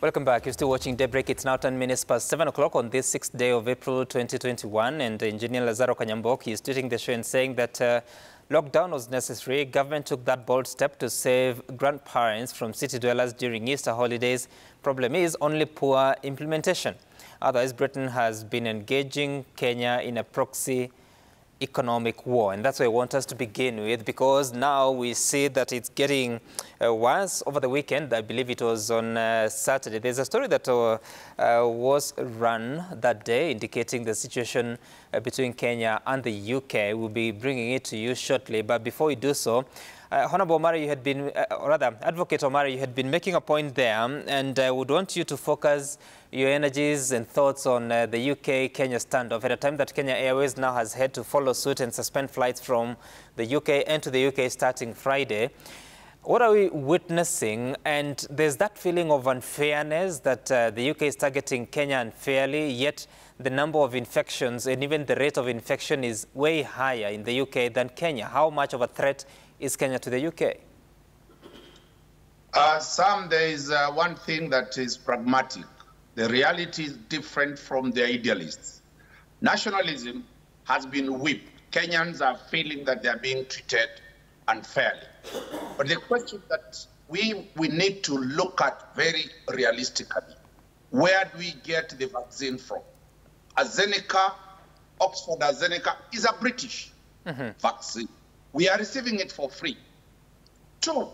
Welcome back. You're still watching Daybreak. It's now 10 minutes past 7 o'clock on this 6th day of April 2021. And Engineer Lazaro Kanyamboki is tweeting the show and saying that lockdown was necessary. Government took that bold step to save grandparents from city dwellers during Easter holidays. Problem is only poor implementation. Otherwise, Britain has been engaging Kenya in a proxy economic war, and that's where I want us to begin with, because now we see that it's getting worse. Over the weekend, I believe it was on Saturday, there's a story that was run that day indicating the situation between Kenya and the UK. We'll be bringing it to you shortly, but before we do so, Honorable Omari, you had been, Advocate Omari, you had been making a point there, and I would want you to focus your energies and thoughts on the UK-Kenya standoff at a time that Kenya Airways now has had to follow suit and suspend flights from the UK and to the UK starting Friday. What are we witnessing? And there's that feeling of unfairness that the UK is targeting Kenya unfairly, yet the number of infections and even the rate of infection is way higher in the UK than Kenya. How much of a threat is Kenya to the UK? Sam, there is one thing that is pragmatic. The reality is different from the idealists. Nationalism has been whipped. Kenyans are feeling that they are being treated unfairly. But the question that we need to look at very realistically, where do we get the vaccine from? AstraZeneca, Oxford AstraZeneca is a British vaccine. We are receiving it for free. Two,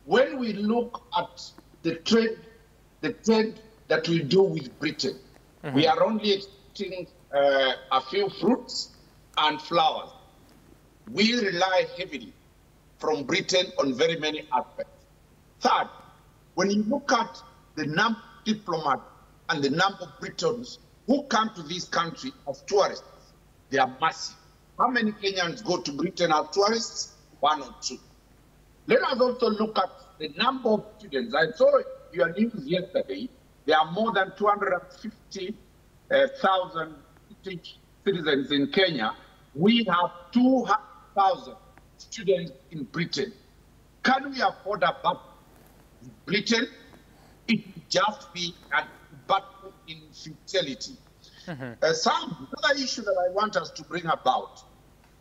when we look at the trade that we do with Britain, we are only exporting a few fruits and flowers. We rely heavily from Britain on very many aspects. Third, when you look at the number of diplomats and the number of Britons who come to this country as tourists, they are massive. How many Kenyans go to Britain as tourists? 1 or 2. Let us also look at the number of students. I saw your news yesterday. There are more than 250,000 citizens in Kenya. We have 200,000 students in Britain. Can we afford a battle in Britain? It would just be a battle in futility. Some other issue that I want us to bring about,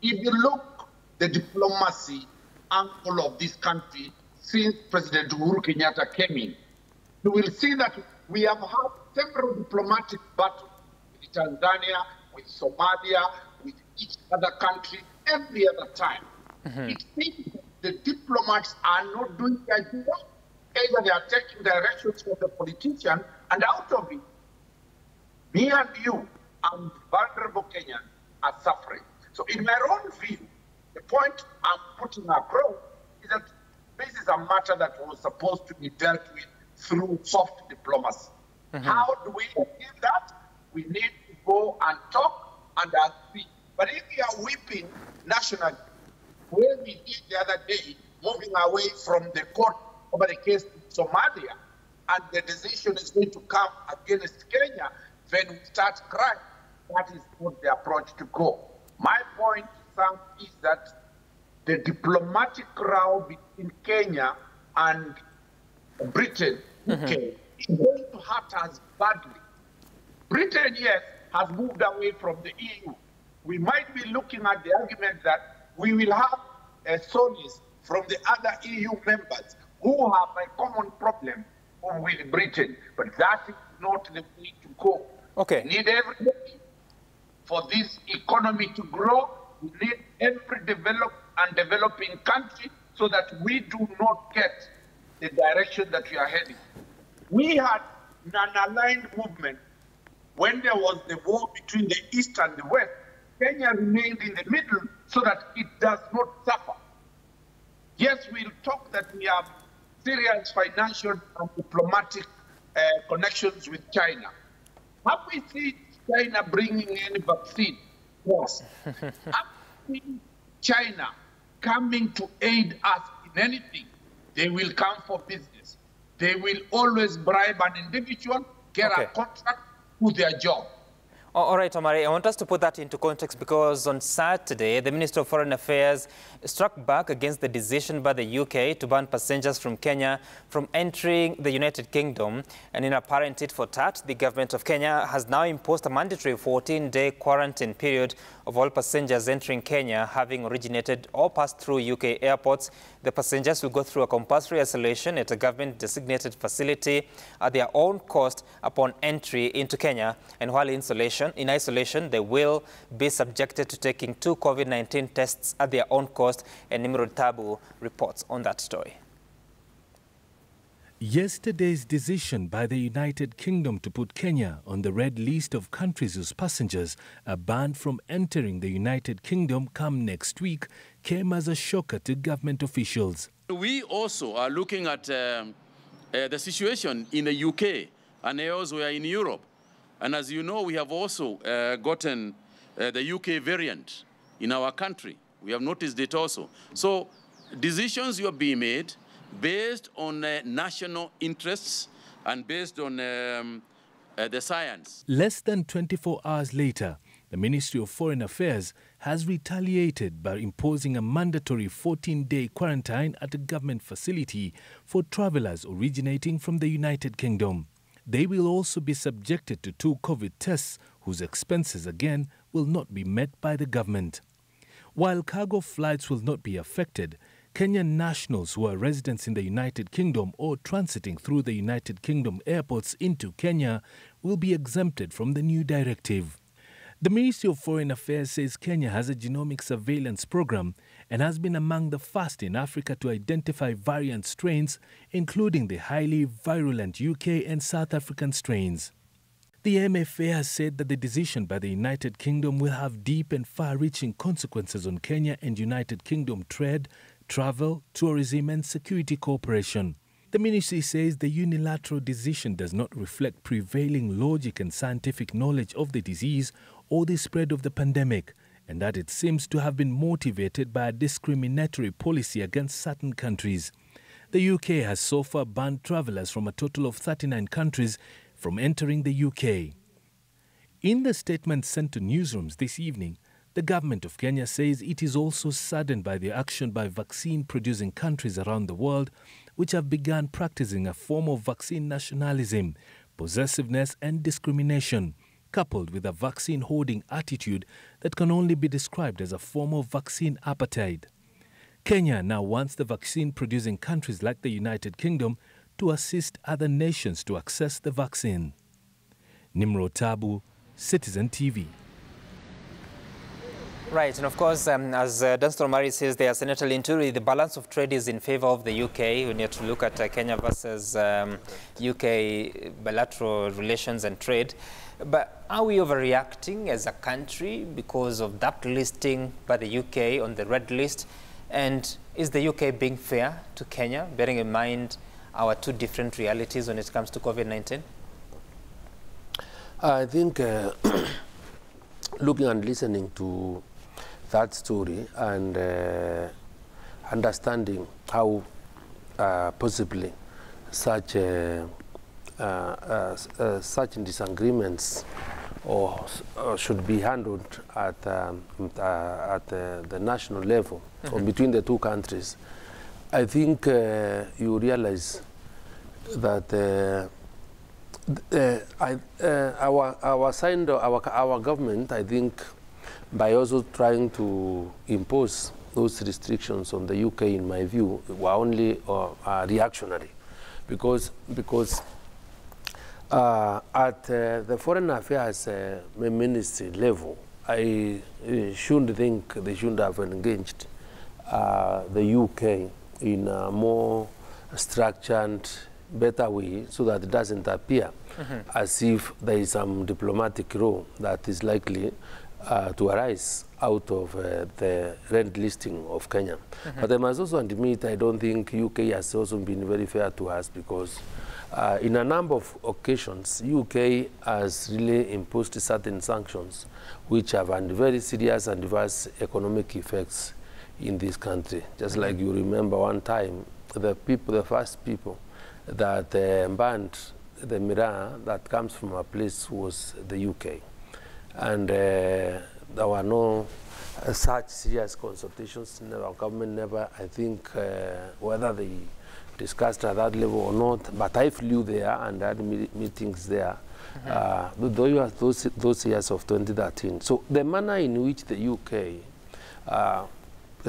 if you look the diplomacy angle of this country since President Uhuru Kenyatta came in, you will see that we have had several diplomatic battles with Tanzania, with Somalia, with each other country, every other time. It seems the diplomats are not doing their job. Either they are taking directions from the politician, and out of it, me and you and vulnerable Kenyans are suffering. So in my own view, the point I'm putting across is that this is a matter that was supposed to be dealt with through soft diplomacy. How do we achieve that? We need to go and talk and agree. But if we are whipping nationally, where we did the other day, moving away from the court over the case in Somalia, and the decision is going to come against Kenya, then we start crying. That is not the approach to go. My point, Sam, is that the diplomatic row between Kenya and Britain, UK, is going to hurt us badly. Britain, yes, has moved away from the EU. We might be looking at the argument that we will have soldiers from the other EU members who have a common problem with Britain, but that is not the way to go. Okay. We need everybody for this economy to grow. We need every developing country so that we do not get the direction that we are heading. We had an aligned movement when there was the war between the East and the West. Kenya remained in the middle so that it does not suffer. Yes, we'll talk that we have serious financial and diplomatic connections with China. Have we seen China bringing in vaccine? Yes. Have we seen China coming to aid us in anything? They will come for business. They will always bribe an individual, get a contract, do their job. All right, Omari, I want us to put that into context because on Saturday, the Minister of Foreign Affairs struck back against the decision by the UK to ban passengers from Kenya from entering the United Kingdom. And in apparent tit for tat, the government of Kenya has now imposed a mandatory 14-day quarantine period of all passengers entering Kenya having originated or passed through UK airports. The passengers will go through a compulsory isolation at a government-designated facility at their own cost upon entry into Kenya. And while in isolation, they will be subjected to taking 2 COVID-19 tests at their own cost. And Nimrod Tabu reports on that story. Yesterday's decision by the United Kingdom to put Kenya on the red list of countries whose passengers are banned from entering the United Kingdom come next week came as a shocker to government officials. We also are looking at the situation in the UK and elsewhere in Europe. And as you know, we have also gotten the UK variant in our country. We have noticed it also. So decisions are being made based on national interests and based on the science. Less than 24 hours later, the Ministry of Foreign Affairs has retaliated by imposing a mandatory 14-day quarantine at a government facility for travellers originating from the United Kingdom. They will also be subjected to 2 COVID tests, whose expenses again will not be met by the government. While cargo flights will not be affected, Kenyan nationals who are residents in the United Kingdom or transiting through the United Kingdom airports into Kenya will be exempted from the new directive. The Ministry of Foreign Affairs says Kenya has a genomic surveillance program and has been among the first in Africa to identify variant strains, including the highly virulent UK and South African strains. The MFA has said that the decision by the United Kingdom will have deep and far-reaching consequences on Kenya and United Kingdom trade, travel, tourism and security cooperation. The ministry says the unilateral decision does not reflect prevailing logic and scientific knowledge of the disease or the spread of the pandemic, and that it seems to have been motivated by a discriminatory policy against certain countries. The UK has so far banned travellers from a total of 39 countries from entering the UK. In the statement sent to newsrooms this evening, the government of Kenya says it is also saddened by the action by vaccine-producing countries around the world which have begun practicing a form of vaccine nationalism, possessiveness and discrimination, coupled with a vaccine-hoarding attitude that can only be described as a form of vaccine apartheid. Kenya now wants the vaccine-producing countries like the United Kingdom to assist other nations to access the vaccine. Nimrod Tabu, Citizen TV. Right, and of course, as Dunstan Omari says there, Senator Linturi, the balance of trade is in favor of the UK. We need to look at Kenya versus UK bilateral relations and trade. But are we overreacting as a country because of that listing by the UK on the red list? And is the UK being fair to Kenya, bearing in mind our 2 different realities when it comes to COVID-19? I think looking and listening to that story and understanding how possibly such disagreements should be handled at the national level or between the 2 countries, I think you realize that our government, I think, by also trying to impose those restrictions on the UK, in my view, were only reactionary, because at the Foreign Affairs Ministry level, I shouldn't think they should have engaged the UK in a more structured, better way, so that it doesn't appear as if there is some diplomatic role that is likely to arise out of the red listing of Kenya. But I must also admit, I don't think UK has also been very fair to us, because in a number of occasions, UK has really imposed certain sanctions which have had very serious and adverse economic effects in this country. Just like you remember one time, the first people that banned the miraa that comes from a place was the UK. and there were no such serious consultations. Our government never, I think, whether they discussed at that level or not, but I flew there and had meetings there. Those years of 2013. So the manner in which the UK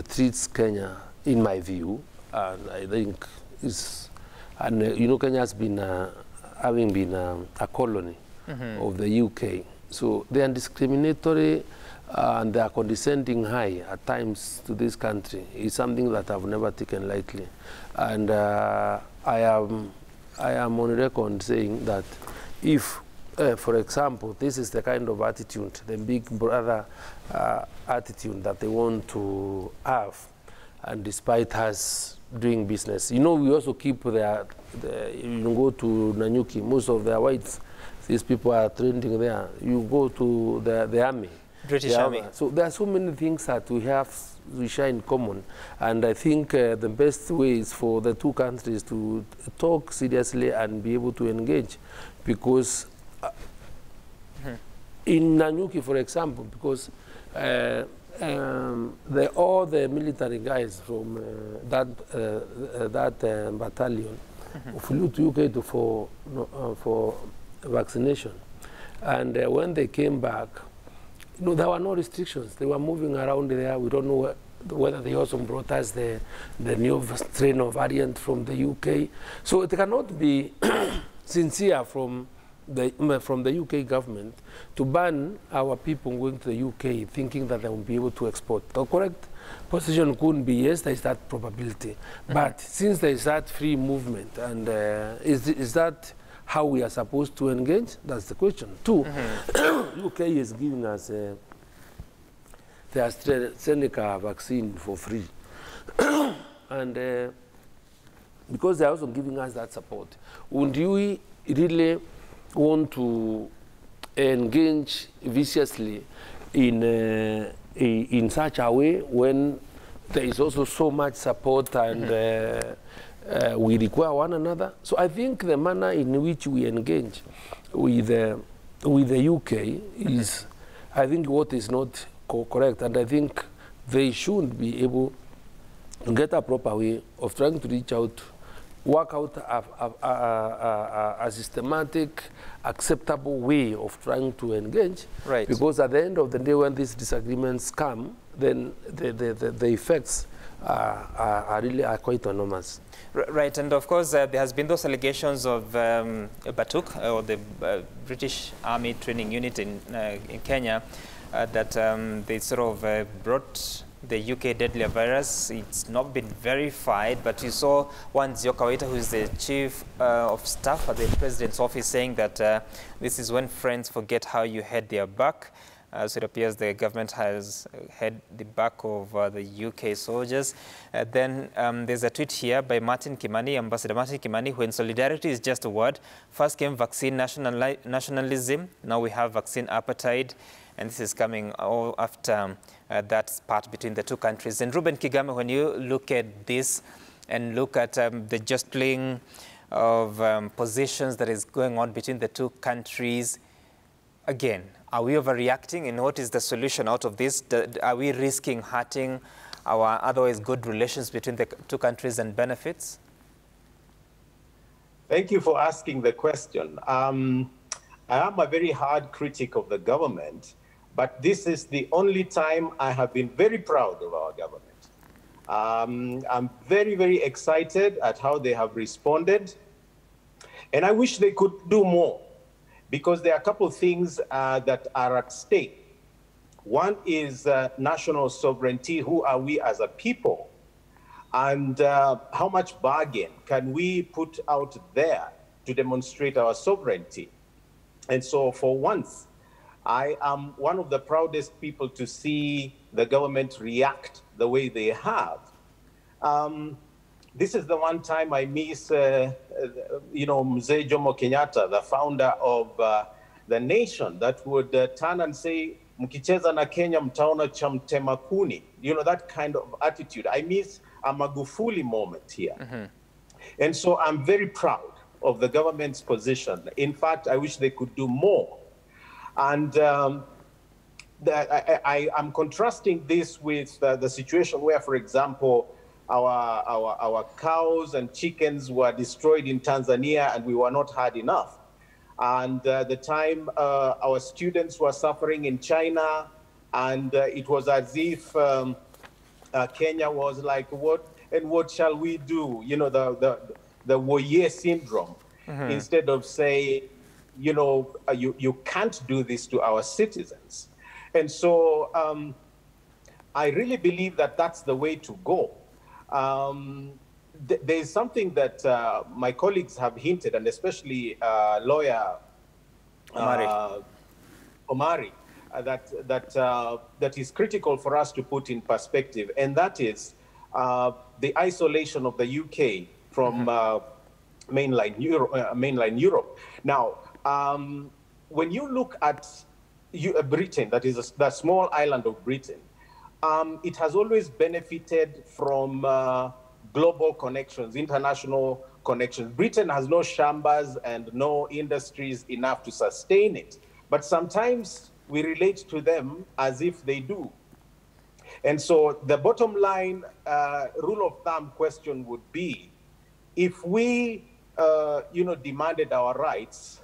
treats Kenya, in my view, and I think is, and you know, Kenya has been having been a colony of the UK. So they are discriminatory and they are condescending high at times to this country. Is something that I've never taken lightly, and I am on record saying that if, for example, this is the kind of attitude, the big brother attitude that they want to have, and despite us doing business, you know, we also keep you go to Nanyuki, most of their whites, these people are training there. You go to the army. British Army. So there are so many things that we share in common, and I think the best way is for the two countries to talk seriously and be able to engage, because in Nanyuki, for example, because all the military guys from that battalion flew to UK for vaccination, and when they came back, no, there were no restrictions. They were moving around there. We don't know whether they also brought us the new strain of variant from the UK. So it cannot be sincere from the UK government to ban our people going to the UK thinking that they will be able to export. The correct position couldn't be, yes, there is that probability. But since there is that free movement, and is that how we are supposed to engage? That's the question. Two, UK is giving us the AstraZeneca vaccine for free. And because they're also giving us that support, would we really want to engage viciously in such a way when there is also so much support and we require one another? So I think the manner in which we engage with the UK is, I think, what is not correct, and I think they should be able to get a proper way of trying to reach out, work out a systematic, acceptable way of trying to engage. Right. Because at the end of the day, when these disagreements come, then the effects are really quite enormous. Right, and of course there has been those allegations of BATUK, or the British Army Training Unit in Kenya, that they sort of brought the UK deadly virus. It's not been verified, but you saw one Ziokawaita, who is the chief of staff at the president's office, saying that this is when friends forget how you had their back. So it appears the government has had the back of the UK soldiers. Then there's a tweet here by Martin Kimani, Ambassador Martin Kimani, when solidarity is just a word. First came vaccine nationalism, now we have vaccine apartheid, and this is coming all after that spat between the two countries. And Ruben Kigame, when you look at this and look at the jostling of positions that is going on between the two countries, again, are we overreacting, and what is the solution out of this? Are we risking hurting our otherwise good relations between the two countries and benefits? Thank you for asking the question. I am a very hard critic of the government, but this is the only time I have been very proud of our government. I'm very, very excited at how they have responded, and I wish they could do more, because there are a couple of things that are at stake. One is national sovereignty. Who are we as a people? And how much bargain can we put out there to demonstrate our sovereignty? And so for once, I am one of the proudest people to see the government react the way they have. This is the one time I miss, Mzee Jomo Kenyatta, the founder of the nation, that would turn and say, "Mkicheza na Kenya mtaona cha mtema kuni." You know, that kind of attitude. I miss a Magufuli moment here. And so I'm very proud of the government's position. In fact, I wish they could do more. And I'm contrasting this with the situation where, for example, our cows and chickens were destroyed in Tanzania and we were not hard enough. And the time our students were suffering in China, and it was as if Kenya was like, what shall we do? You know, the Woye syndrome. Instead of saying, you know, you can't do this to our citizens. And so I really believe that that's the way to go. There's something that my colleagues have hinted, and especially lawyer Omari, that is critical for us to put in perspective, and that is the isolation of the UK from mainland Europe. Now, when you look at Britain, that is the small island of Britain, it has always benefited from global connections, international connections. Britain has no chambers and no industries enough to sustain it, but sometimes we relate to them as if they do. And so the bottom line rule of thumb question would be, if we demanded our rights,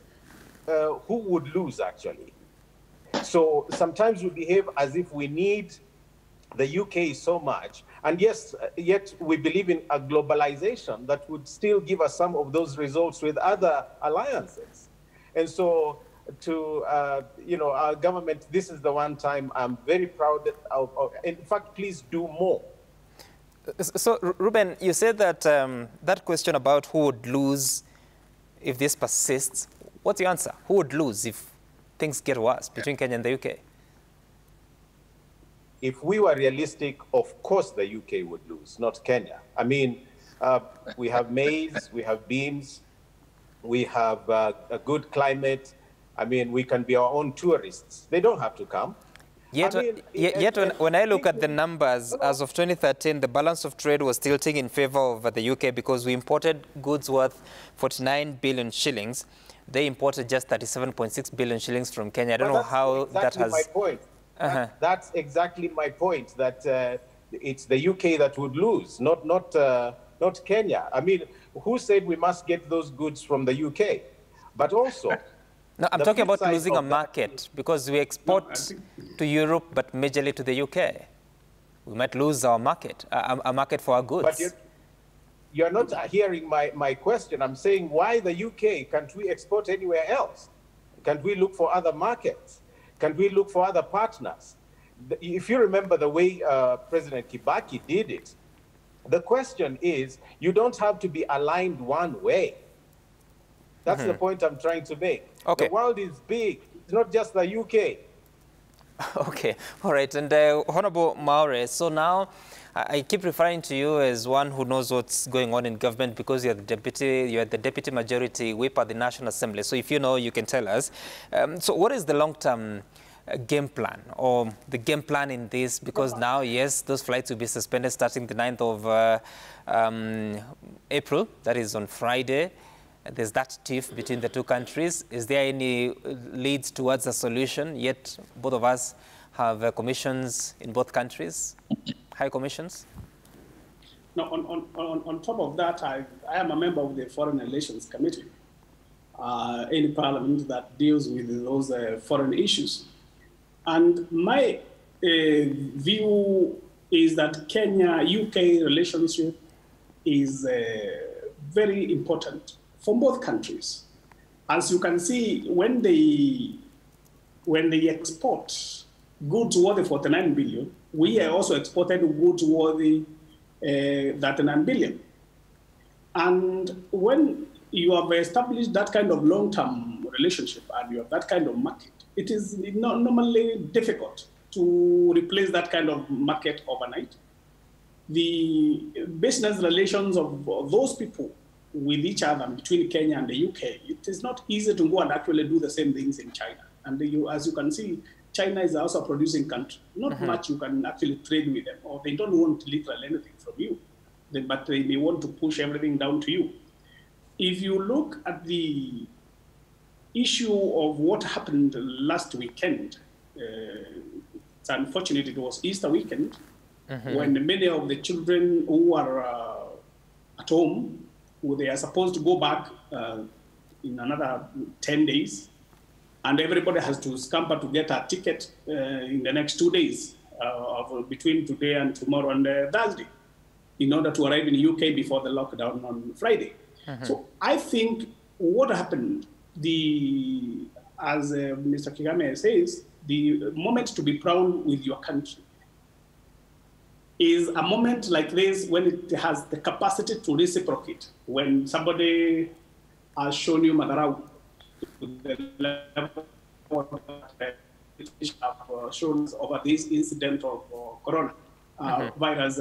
who would lose actually? So sometimes we behave as if we need the UK so much, and yes, yet we believe in a globalization that would still give us some of those results with other alliances. And so to our government, this is the one time I'm very proud of. In fact, please do more. So, Ruben, you said that that question about who would lose if this persists, what's the answer? Who would lose if things get worse between Kenya and the UK? If we were realistic, of course the UK would lose, not Kenya. I mean, we have maize, we have beans, we have a good climate. I mean, we can be our own tourists. They don't have to come. Yet, when I look at the numbers, as of 2013, the balance of trade was tilting in favor of the UK because we imported goods worth 49 billion shillings. They imported just 37.6 billion shillings from Kenya. I don't know how that has... That's exactly my point. That's exactly my point, that it's the UK that would lose, not Kenya. I mean, who said we must get those goods from the UK? But also... No, I'm talking about losing a market, because we export to Europe, but majorly to the UK. We might lose our market, a market for our goods. But you're not hearing my question. I'm saying, why the UK? Can't we export anywhere else? Can't we look for other markets? Can't we look for other partners? If you remember the way President Kibaki did it, the question is, you don't have to be aligned one way. That's the point I'm trying to make. Okay. The world is big. It's not just the UK. Okay. All right. And Honorable Maure, so now I keep referring to you as one who knows what's going on in government because you're the deputy majority whip at the National Assembly. So if you know, you can tell us. So what is the long-term game plan, or the game plan in this? Because now, yes, those flights will be suspended starting the 9th of April. That is on Friday. There's that tiff between the two countries. Is there any leads towards a solution? Yet both of us have commissions in both countries, high commissions. No, on top of that, I am a member of the Foreign Relations Committee in Parliament that deals with those foreign issues. And my view is that Kenya-UK relationship is very important for both countries. As you can see, when they export goods worth 49 billion, we also exported goods worth 39 billion. And when you have established that kind of long-term relationship and you have that kind of market, it is not normally difficult to replace that kind of market overnight. The business relations of those people with each other between Kenya and the UK, it is not easy to go and actually do the same things in China. And as you can see, China is also a producing country. Not much you can actually trade with them, or they don't want literally anything from you, but they may want to push everything down to you. If you look at the issue of what happened last weekend It's unfortunate it was Easter weekend when many of the children who are at home, who they are supposed to go back in another 10 days, and everybody has to scamper to get a ticket in the next 2 days, between today and tomorrow and Thursday, in order to arrive in the UK before the lockdown on Friday. So I think what happened, as Mr. Kagame says, the moment to be proud with your country is a moment like this when it has the capacity to reciprocate. When somebody has shown you Madarau, the level that have shown us over this incident of corona virus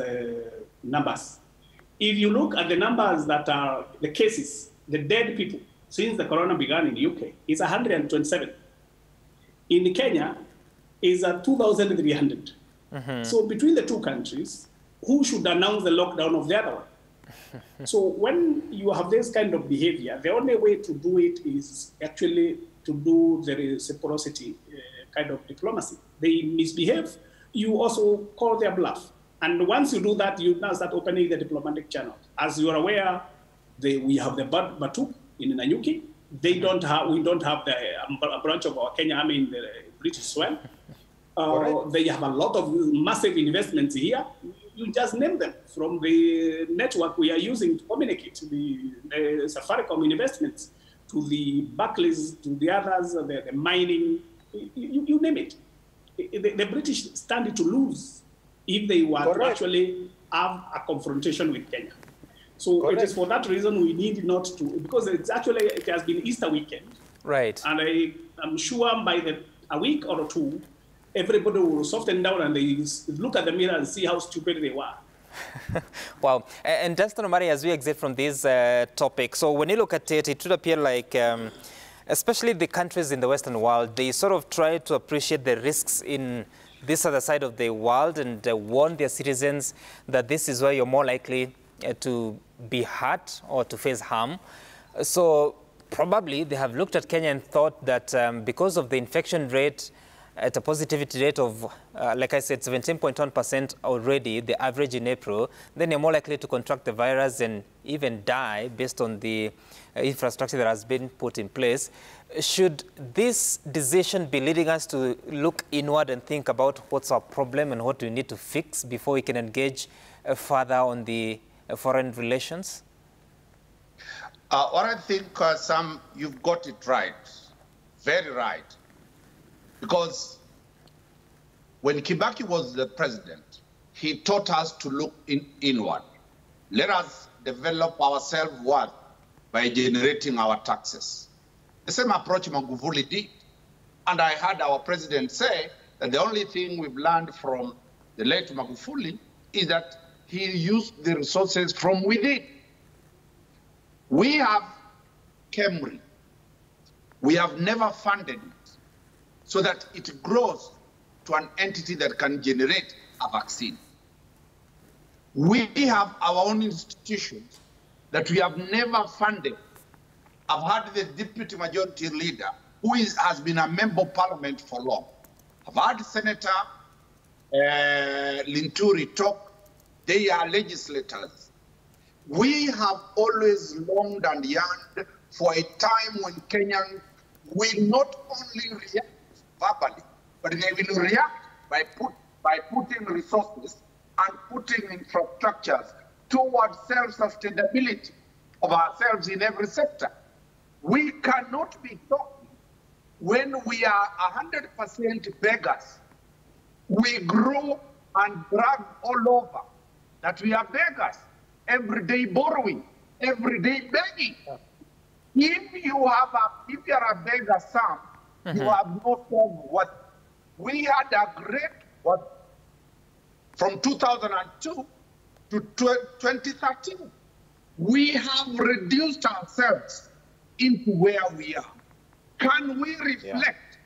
numbers. If you look at the numbers that are the cases, the dead people since the corona began in the UK, it's 127. In Kenya, is 2,300. So between the two countries, who should announce the lockdown of the other one? So when you have this kind of behavior, the only way to do it is actually to do the reciprocity kind of diplomacy. They misbehave, you also call their bluff. And once you do that, you now start opening the diplomatic channel. As you are aware, we have the Batuk in Nanyuki. We don't have a branch of our Kenya Army in the British soil. They have a lot of massive investments here. You just name them from the network we are using to communicate, the Safaricom investments, to the Barclays, to the others, the mining, you name it. The British stand to lose if they were to actually have a confrontation with Kenya. So it is for that reason we need not to, because it has been Easter weekend. Right. And I'm sure by a week or two, everybody will soften down and they look at the mirror and see how stupid they were. Wow. And Justin Omari, as we exit from this topic, so when you look at it, it would appear like, especially the countries in the Western world, they sort of try to appreciate the risks in this other side of the world and warn their citizens that this is where you're more likely to be hurt or to face harm. So probably they have looked at Kenya and thought that because of the infection rate at a positivity rate of, like I said, 17.1% already, the average in April, then you're more likely to contract the virus and even die based on the infrastructure that has been put in place. Should this decision be leading us to look inward and think about what's our problem and what we need to fix before we can engage further on the foreign relations? What I think, Sam, you've got it right, very right. Because when Kibaki was the president, he taught us to look inward. Let us develop our self-worth by generating our taxes. The same approach Magufuli did. And I heard our president say that the only thing we've learned from the late Magufuli is that he used the resources from within. We have KEMRI. We have never funded it so that it grows to an entity that can generate a vaccine. We have our own institutions that we have never funded. I've had the deputy majority leader, who has been a member of parliament for long. I've had Senator Linturi talk. They are legislators. We have always longed and yearned for a time when Kenyans will not only react verbally, but they will react by putting resources and putting infrastructures towards self-sustainability of ourselves in every sector. We cannot be talking when we are 100% beggars. We grow and brag all over that we are beggars, every day borrowing, every day begging. If you are a beggar, Sam, you have no self-worth. We had a great worth from 2002 to 2013. We have reduced ourselves into where we are. Can we reflect?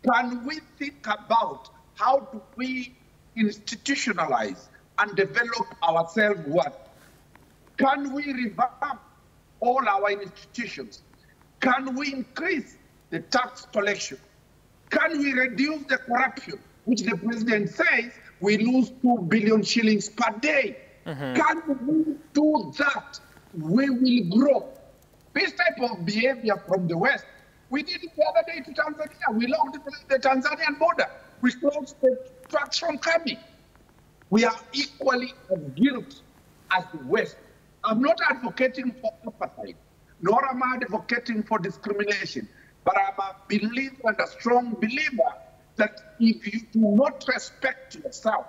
Can we think about how do we institutionalize and develop our self-worth? Can we revamp all our institutions? Can we increase the tax collection? Can we reduce the corruption which the president says we lose 2 billion shillings per day. Can we do that? We will grow. This type of behavior from the West, we did it the other day to Tanzania. We locked the Tanzanian border. We closed the trucks from coming. We are equally as guilty as the West. I'm not advocating for apartheid, nor am I advocating for discrimination, but I'm a believer and a strong believer that if you do not respect yourself,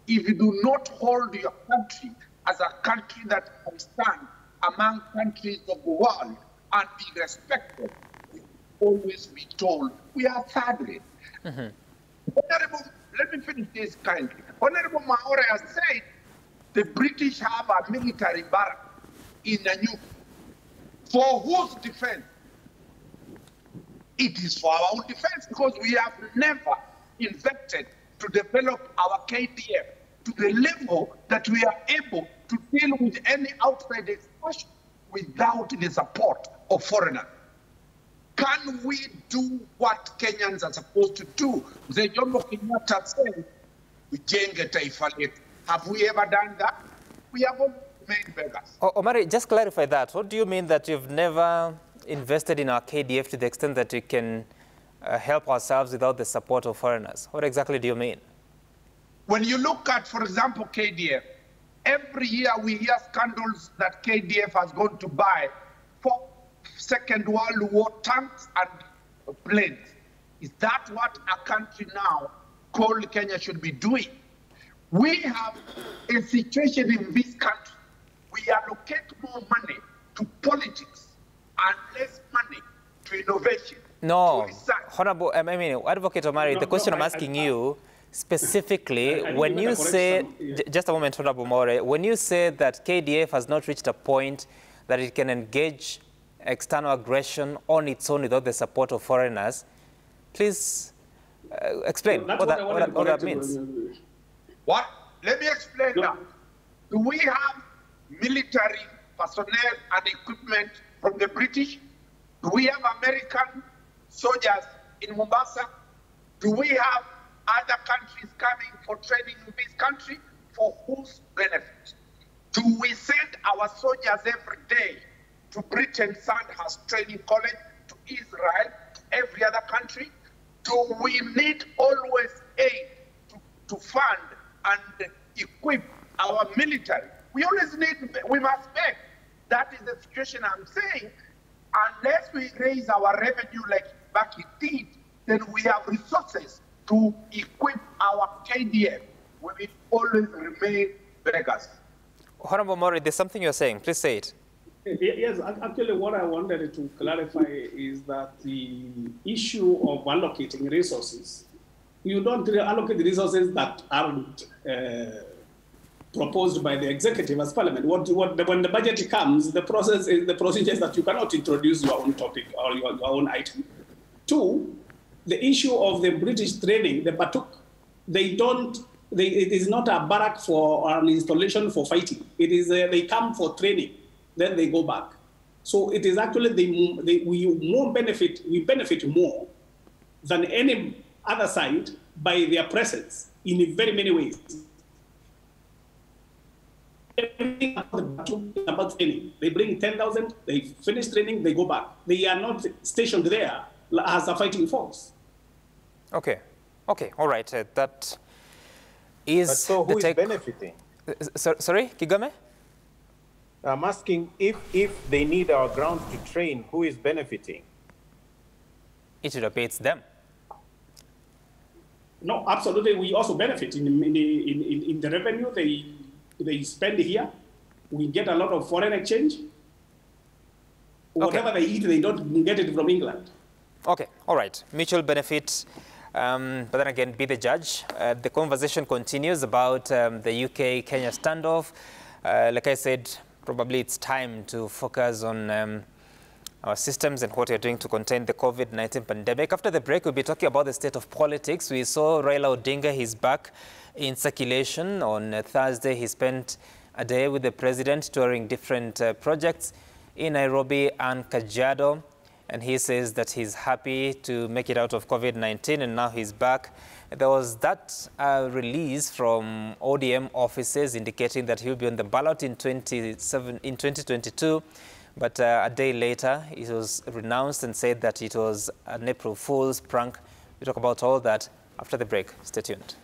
if you do not hold your country as a country that can stand among countries of the world and be respected, we always be told we are third rate. Honorable, let me finish this kindly. Honorable Maore has said the British have a military barrack in Nanyuki. For whose defense? It is for our own defense, because we have never invested to develop our KDF to the level that we are able to deal with any outside expansion without the support of foreigners. Can we do what Kenyans are supposed to do? Mzee Jomo Kenyatta said, "Ujenge taifa letu." Have we ever done that? We have all made beggars. Omari, just clarify that. What do you mean that you've never invested in our KDF to the extent that we can help ourselves without the support of foreigners? What exactly do you mean? When you look at, for example, KDF, every year we hear scandals that KDF has gone to buy for Second World War tanks and planes. Is that what a country now called Kenya should be doing? We have a situation in this country. We allocate more money to politics and less money to innovation. No, Honorable, I mean, Advocate Omari, the question I'm asking you specifically, when you say, just a moment, Honorable More, when you say that KDF has not reached a point that it can engage external aggression on its own without the support of foreigners, please explain what that means. What? Let me explain that. Do we have military personnel and equipment from the British? Do we have American soldiers in Mombasa? Do we have other countries coming for training in this country? For whose benefit? Do we send our soldiers every day to Britain Sandhurst Training College, to Israel, to every other country? Do we need always aid to fund and equip our military? We always need, we must beg. That is the situation I'm saying. Unless we raise our revenue like back it did, then we have resources to equip our KDF. We will always remain beggars. Honorable Mori, there's something you're saying. Please say it. Yes, actually what I wanted to clarify is that the issue of allocating resources, you don't allocate the resources that aren't proposed by the executive as parliament. When the budget comes, the process is the procedure is that you cannot introduce your own topic or your own item. Two, the issue of the British training, the Batuk, it is not a barrack for an installation for fighting. It is they come for training, then they go back. So it is actually we benefit more than any other side by their presence in very many ways. Everything about training. They bring 10,000, they finish training, they go back. They are not stationed there as a fighting force. Okay, all right. That is. But so who is benefiting? Sorry, Kigame? I'm asking if they need our ground to train, who is benefiting? It should be them. No, absolutely. We also benefit in the revenue they spend here. We get a lot of foreign exchange. Whatever they eat, they don't get it from England. Okay, all right. Mutual benefit. But then again, be the judge. The conversation continues about the UK-Kenya standoff. Like I said, probably it's time to focus on our systems and what we're doing to contain the COVID-19 pandemic. After the break, we'll be talking about the state of politics. We saw Raila Odinga, he's back in circulation. On Thursday, he spent a day with the president touring different projects in Nairobi and Kajiado. and he says that he's happy to make it out of COVID-19 and now he's back. There was that release from ODM offices indicating that he'll be on the ballot in 2022, but a day later it was renounced and said that it was an April Fool's prank. We talk about all that after the break. Stay tuned.